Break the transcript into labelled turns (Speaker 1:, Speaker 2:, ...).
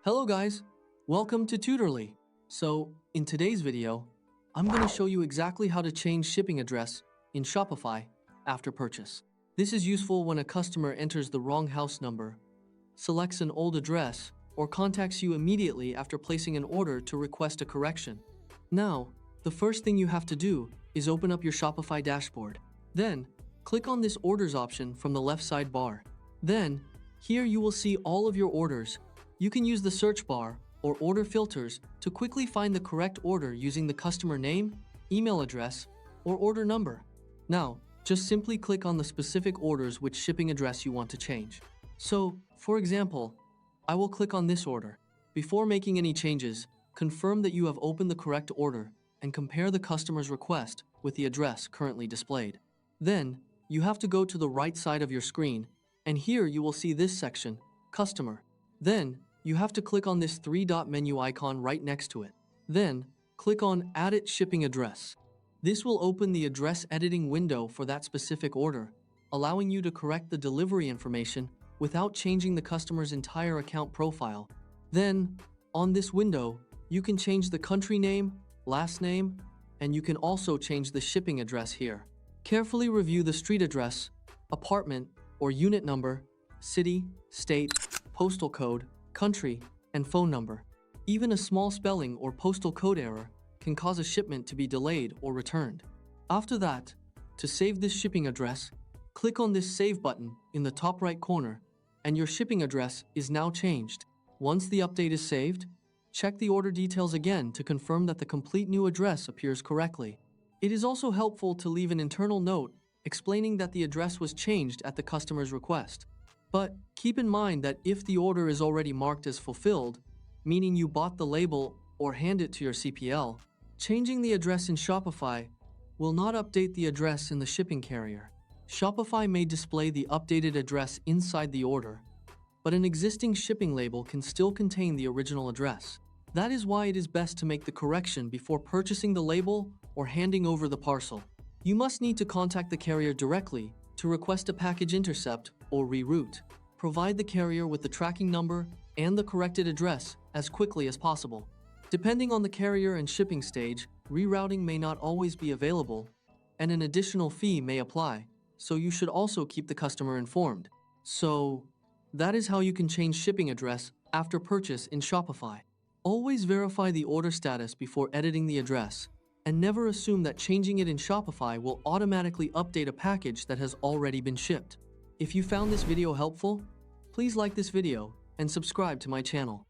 Speaker 1: Hello guys, welcome to Tutorly. So, in today's video, I'm going to show you exactly how to change shipping address in Shopify after purchase. This is useful when a customer enters the wrong house number, selects an old address, or contacts you immediately after placing an order to request a correction. Now, the first thing you have to do is open up your Shopify dashboard. Then, click on this orders option from the left sidebar. Then, here you will see all of your orders. You can use the search bar or order filters to quickly find the correct order using the customer name, email address, or order number. Now, just simply click on the specific orders which shipping address you want to change. So, for example, I will click on this order. Before making any changes, confirm that you have opened the correct order and compare the customer's request with the address currently displayed. Then, you have to go to the right side of your screen, and here you will see this section, Customer. Then, you have to click on this three-dot menu icon right next to it. Then, click on Edit Shipping Address. This will open the address editing window for that specific order, allowing you to correct the delivery information without changing the customer's entire account profile. Then, on this window, you can change the country name, last name, and you can also change the shipping address here. Carefully review the street address, apartment or unit number, city, state, postal code, country, and phone number. Even a small spelling or postal code error can cause a shipment to be delayed or returned. After that, to save this shipping address, click on this Save button in the top right corner, and your shipping address is now changed. Once the update is saved, check the order details again to confirm that the complete new address appears correctly. It is also helpful to leave an internal note explaining that the address was changed at the customer's request. But keep in mind that if the order is already marked as fulfilled, meaning you bought the label or hand it to your CPL, changing the address in Shopify will not update the address in the shipping carrier. Shopify may display the updated address inside the order, but an existing shipping label can still contain the original address. That is why it is best to make the correction before purchasing the label or handing over the parcel. You must need to contact the carrier directly to request a package intercept or reroute. Provide the carrier with the tracking number and the corrected address as quickly as possible. Depending on the carrier and shipping stage, rerouting may not always be available, and an additional fee may apply, so you should also keep the customer informed. So, that is how you can change shipping address after purchase in Shopify. Always verify the order status before editing the address, and never assume that changing it in Shopify will automatically update a package that has already been shipped. If you found this video helpful, please like this video and subscribe to my channel.